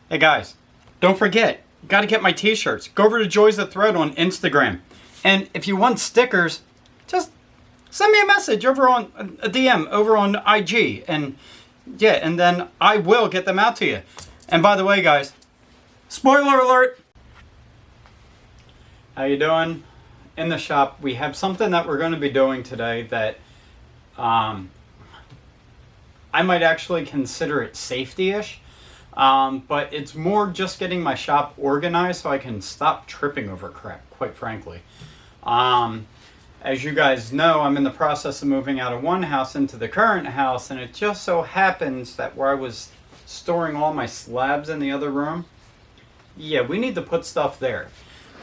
Hey guys, don't forget, you gotta get my t-shirts. Go over to Joy's the Thread on Instagram. And if you want stickers, just send me a message over on a DM over on IG. And yeah, and then I will get them out to you. And by the way, guys, spoiler alert! How you doing? In the shop, we have something that we're going to be doing today that I might actually consider it safety-ish. But it's more just getting my shop organized so I can stop tripping over crap, quite frankly. As you guys know, I'm in the process of moving out of one house into the current house, and it just so happens that where I was storing all my slabs in the other room, yeah, we need to put stuff there.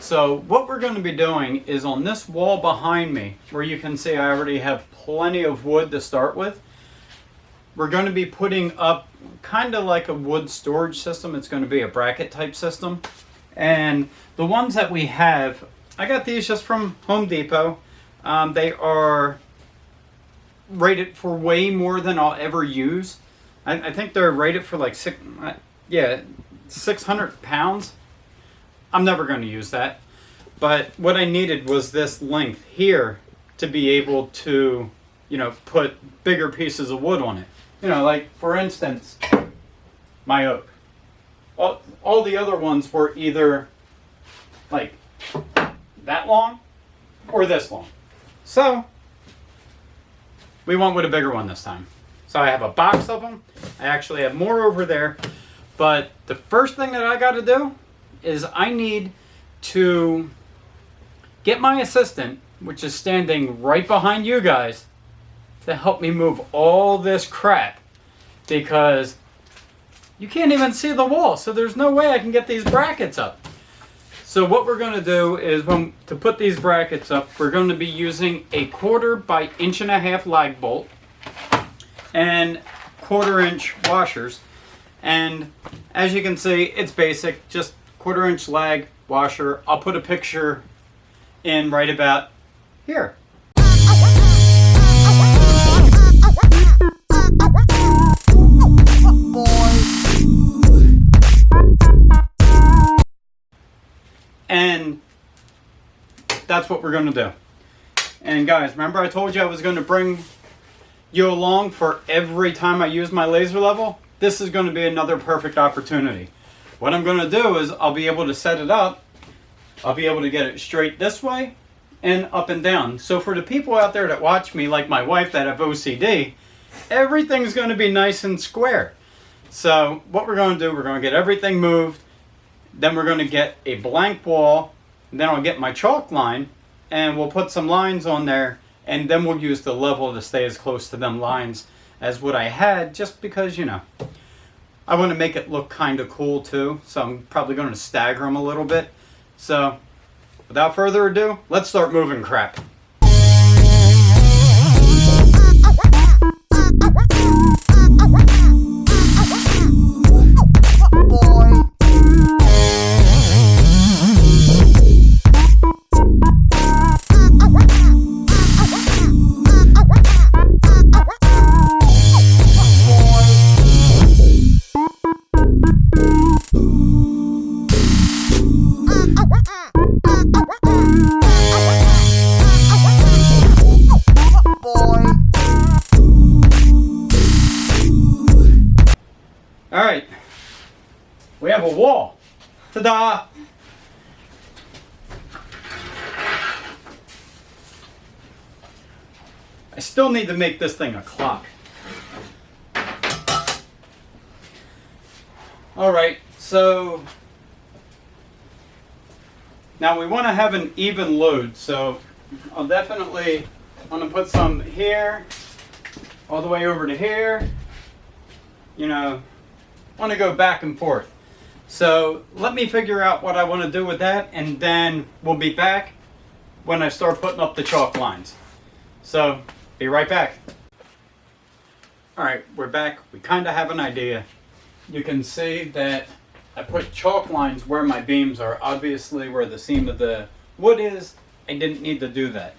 So what we're going to be doing is on this wall behind me, where you can see I already have plenty of wood to start with, we're going to be putting up kind of like a wood storage system. It's going to be a bracket type system. And the ones that we have, I got these just from Home Depot. They are rated for way more than I'll ever use. I think they're rated for like 600 pounds. I'm never going to use that. But what I needed was this length here to be able to, put bigger pieces of wood on it. Like for instance, my oak. All the other ones were either like that long or this long. So we went with a bigger one this time. So I have a box of them. I actually have more over there. But the first thing that I got to do is I need to get my assistant, which is standing right behind you guys, to help me move all this crap, because you can't even see the wall, so there's no way I can get these brackets up. So what we're going to do is, to put these brackets up, we're going to be using a 1/4 by 1.5 inch lag bolt and 1/4 inch washers. And as you can see, it's basic, just 1/4 inch lag washer. I'll put a picture in right about here. And that's what we're going to do. And guys, remember I told you I was going to bring you along for every time I use my laser level? This is going to be another perfect opportunity. What I'm going to do is I'll be able to set it up. I'll be able to get it straight this way and up and down. So for the people out there that watch me, like my wife that have OCD, everything's going to be nice and square. So what we're going to do, we're going to get everything moved. Then we're going to get a blank wall. Then I'll get my chalk line and we'll put some lines on there. And then we'll use the level to stay as close to them lines as what I had, just because, I want to make it look kind of cool too. So I'm probably going to stagger them a little bit. So without further ado, let's start moving crap. Alright, we have a wall. Ta-da! I still need to make this thing a clock. Alright, so now we want to have an even load, so I'll definitely want to put some here, all the way over to here, want to go back and forth. So let me figure out what I want to do with that, and then we'll be back when I start putting up the chalk lines. So be right back. Alright, we're back. We kind of have an idea. You can see that I put chalk lines where my beams are. Obviously where the seam of the wood is, I didn't need to do that.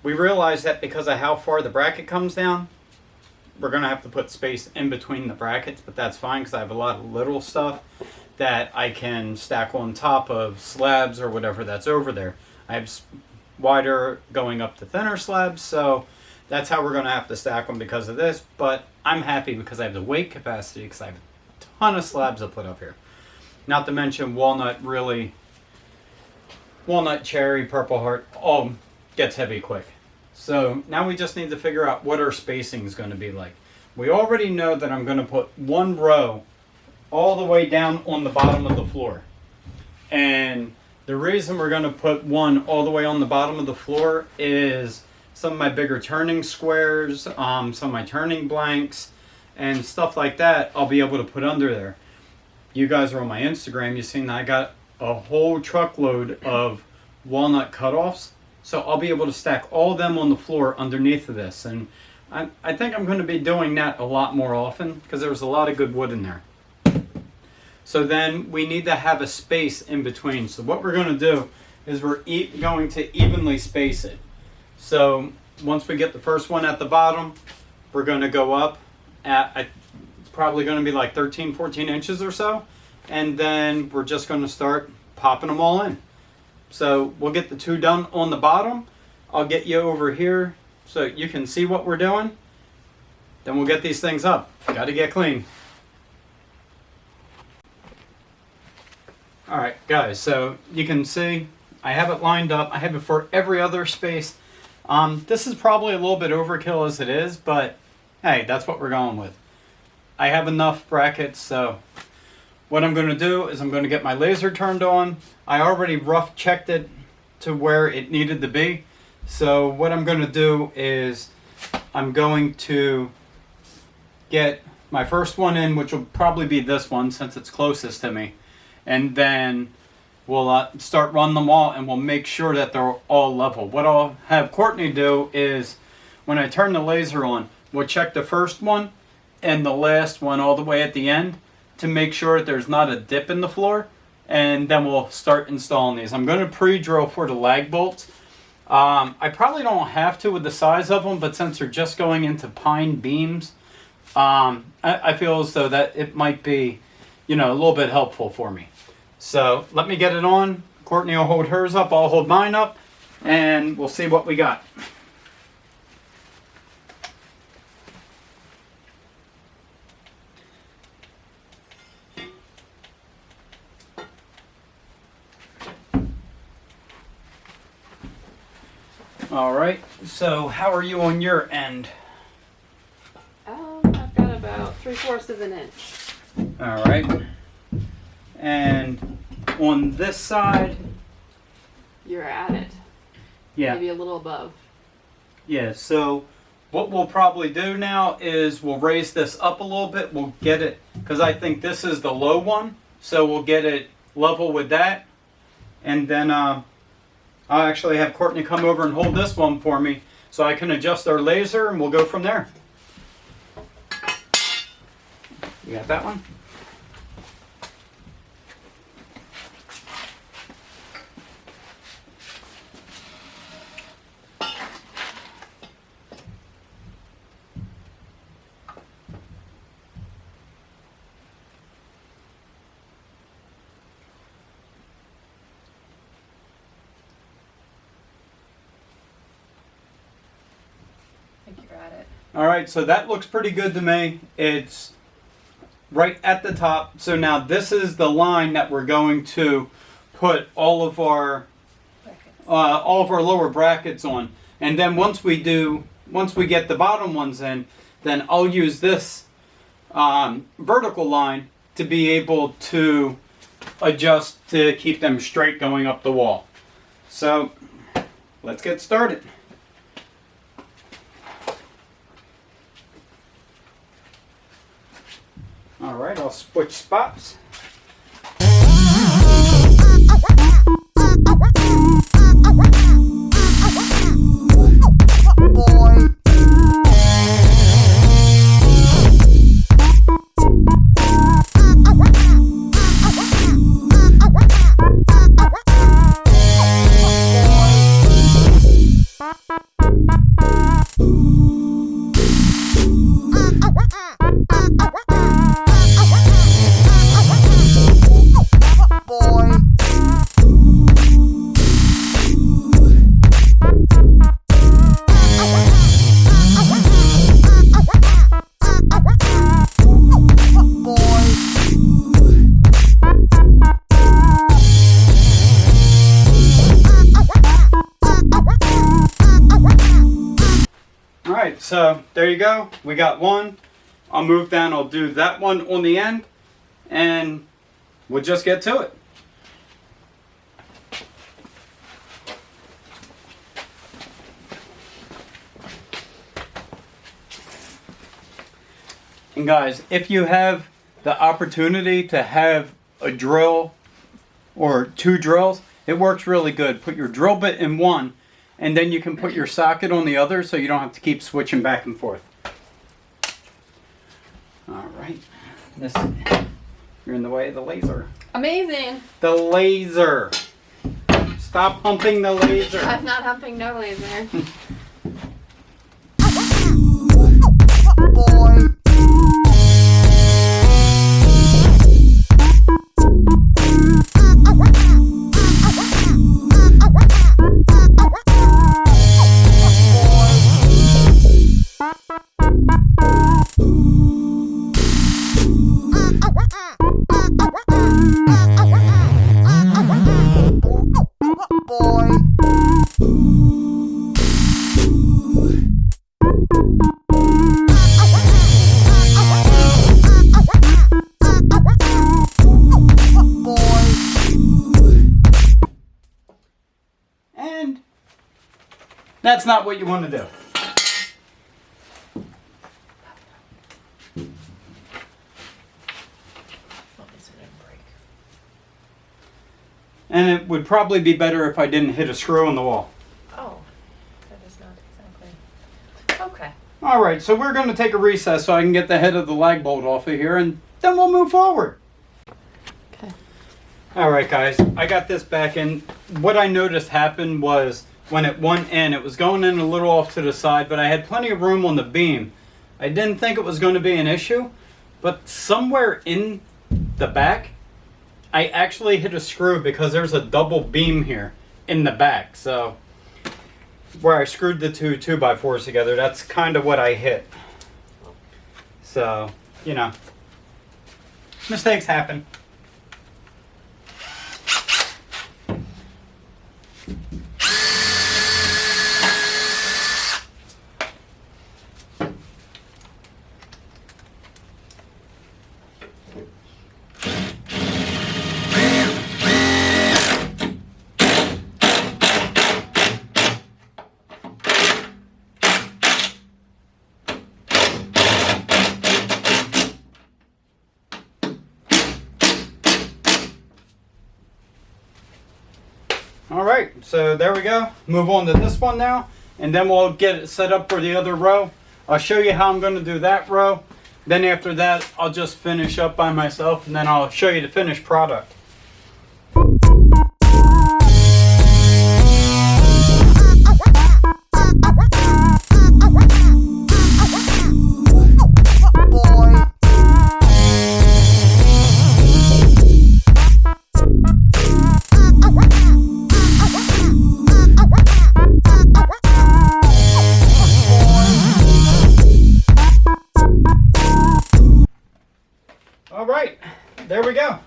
We realized that because of how far the bracket comes down, we're going to have to put space in between the brackets, but that's fine because I have a lot of little stuff that I can stack on top of slabs or whatever that's over there. I have wider going up to thinner slabs, so that's how we're going to have to stack them because of this, but I'm happy because I have the weight capacity because I have a ton of slabs to put up here. Not to mention walnut, cherry, purple heart, all gets heavy quick. So now we just need to figure out what our spacing is going to be like. We already know that I'm going to put one row all the way down on the bottom of the floor. And the reason we're going to put one all the way on the bottom of the floor is some of my bigger turning squares, some of my turning blanks, and stuff like that I'll be able to put under there. You guys are on my Instagram, you've seen that I got a whole truckload of walnut cutoffs. So I'll be able to stack all of them on the floor underneath of this. And I think I'm going to be doing that a lot more often because there's a lot of good wood in there. So then we need to have a space in between. So what we're going to do is we're going to evenly space it. So once we get the first one at the bottom, we're going to go up at, it's probably going to be like 13, 14 inches or so. And then we're just going to start popping them all in. So we'll get the two done on the bottom. I'll get you over here so you can see what we're doing. Then we'll get these things up. Got to get clean. Alright guys, so you can see I have it lined up. I have it for every other space. This is probably a little bit overkill as it is, but hey, that's what we're going with. I have enough brackets, so what I'm going to do is I'm going to get my laser turned on. I already rough checked it to where it needed to be. So what I'm going to do is I'm going to get my first one in, which will probably be this one since it's closest to me. And then we'll start running them all and we'll make sure that they're all level. What I'll have Courtney do is when I turn the laser on, we'll check the first one and the last one all the way at the end to make sure that there's not a dip in the floor, and then we'll start installing these. I'm going to pre-drill for the lag bolts. I probably don't have to with the size of them, but since they're just going into pine beams, I feel as though that it might be, a little bit helpful for me. So let me get it on. Courtney will hold hers up, I'll hold mine up, and we'll see what we got. All right, so how are you on your end? I've got about 3/4 of an inch. All right. And on this side? You're at it. Yeah. Maybe a little above. Yeah, so what we'll probably do now is we'll raise this up a little bit. We'll get it, because I think this is the low one. So we'll get it level with that. And then I'll actually have Courtney come over and hold this one for me so I can adjust our laser and we'll go from there. You got that one? I think you're at it. All right, so that looks pretty good to me. It's right at the top. So now this is the line that we're going to put all of our lower brackets on. And then once we get the bottom ones in, then I'll use this vertical line to be able to adjust to keep them straight going up the wall. So let's get started. All right, I'll switch spots. there you go. We got one. I'll move down. I'll do that one on the end. And we'll just get to it. And guys, if you have the opportunity to have a drill or 2 drills, it works really good. Put your drill bit in one, and then you can put your socket on the other so you don't have to keep switching back and forth. All right. You're in the way of the laser. Amazing. The laser. Stop humping the laser. I'm not humping no laser. And that's not what you want to do. And it would probably be better if I didn't hit a screw in the wall. Oh, that is not exactly. Okay. All right, so we're going to take a recess so I can get the head of the lag bolt off of here, and then we'll move forward. Okay. All right, guys, I got this back in. What I noticed happened was when it went in, it was going in a little off to the side, but I had plenty of room on the beam. I didn't think it was going to be an issue, but somewhere in the back, I actually hit a screw because there's a double beam here in the back. So where I screwed the two 2x4s together, that's kind of what I hit. So, you know, mistakes happen. Alright, so there we go. Move on to this one now, and then we'll get it set up for the other row. I'll show you how I'm going to do that row. Then after that, I'll just finish up by myself, and then I'll show you the finished product. Alright, there we go.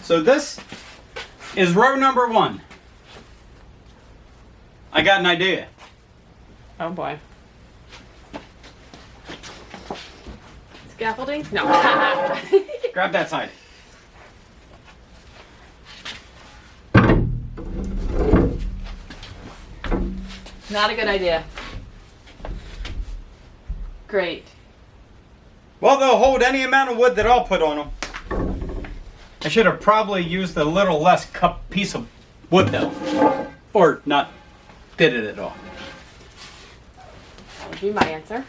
So this is row number 1. I got an idea. Oh boy. Scaffolding? No. Grab that side. Not a good idea. Great. Well, they'll hold any amount of wood that I'll put on them. I should have probably used a little less cup piece of wood though. Or not did it at all. That would be my answer.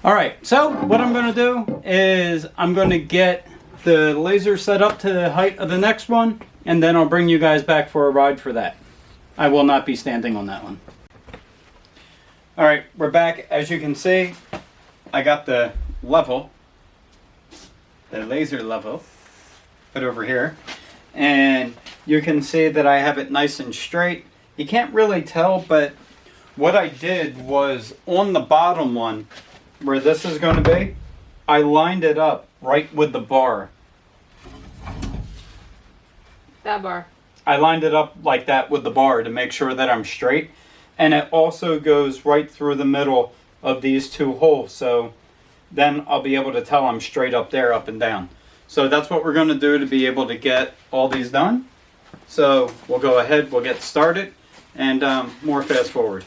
Alright, so what I'm going to do is I'm going to get the laser set up to the height of the next one, and then I'll bring you guys back for a ride for that. I will not be standing on that one. Alright, we're back. As you can see, I got the level, the laser level, put over here, and you can see that I have it nice and straight. You can't really tell, but what I did was on the bottom one, where this is going to be, I lined it up right with the bar. That bar. I lined it up like that with the bar to make sure that I'm straight. and it also goes right through the middle of these two holes. So then I'll be able to tell I'm straight up there, up and down. So that's what we're going to do to be able to get all these done. So we'll go ahead, we'll get started, and more fast forward.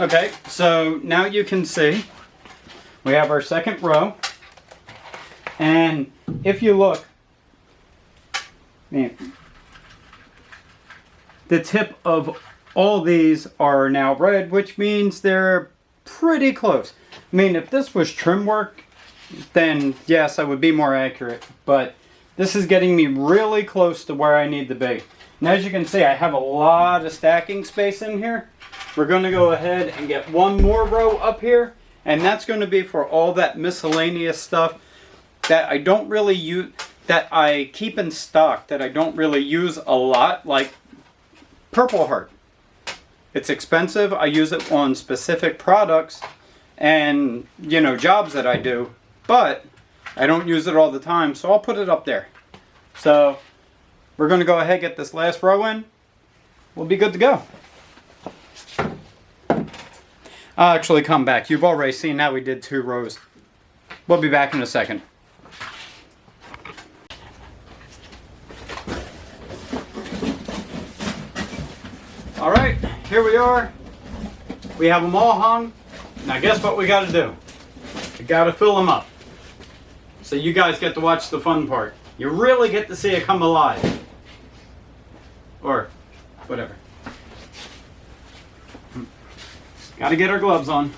Okay, so now you can see we have our second row, and if you look, man, the tip of all these are now red, which means they're pretty close. I mean, if this was trim work, then yes, I would be more accurate, but this is getting me really close to where I need to be. And as you can see, I have a lot of stacking space in here. We're going to go ahead and get one more row up here, and that's going to be for all that miscellaneous stuff that I don't really use, that I keep in stock, that I don't really use a lot, like Purple Heart. It's expensive. I use it on specific products and, you know, jobs that I do, but I don't use it all the time, so I'll put it up there. So we're going to go ahead and get this last row in. We'll be good to go. I'll actually come back. You've already seen that we did 2 rows. We'll be back in a second. All right, here we are. We have them all hung. Now guess what we got to do? We got to fill them up. So you guys get to watch the fun part. You really get to see it come alive. Or whatever. Got to get our gloves on.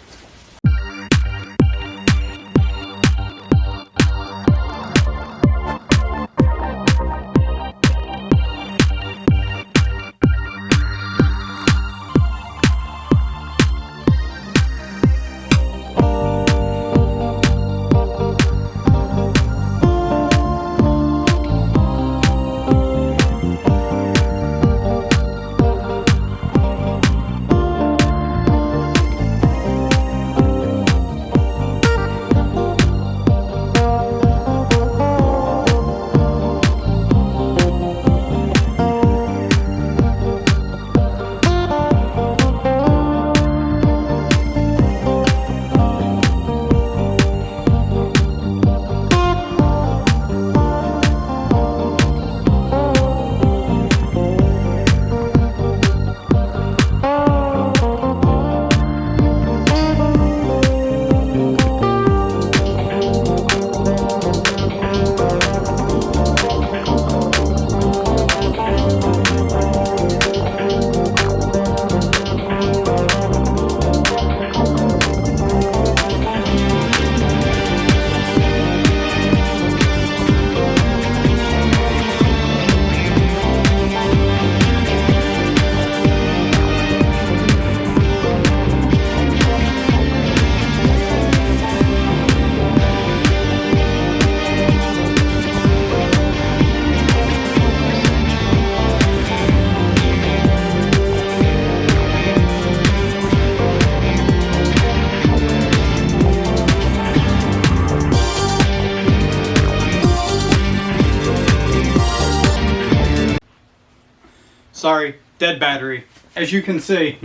sorry, dead battery. As you can see,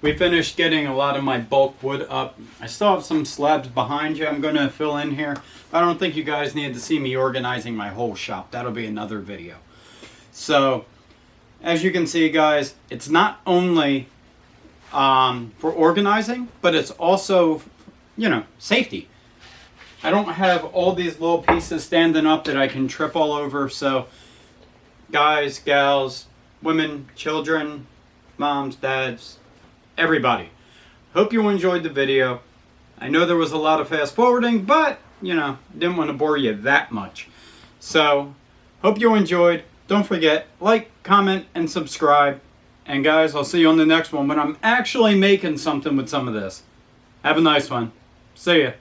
we finished getting a lot of my bulk wood up. I still have some slabs behind you I'm going to fill in here. I don't think you guys need to see me organizing my whole shop. That'll be another video. So, as you can see, guys, it's not only for organizing, but it's also, you know, safety. I don't have all these little pieces standing up that I can trip all over. So, guys, gals, women, children, moms, dads, everybody. Hope you enjoyed the video. I know there was a lot of fast forwarding, but, you know, didn't want to bore you that much. So, hope you enjoyed. Don't forget, like, comment, and subscribe. And guys, I'll see you on the next one when I'm actually making something with some of this. Have a nice one. See ya.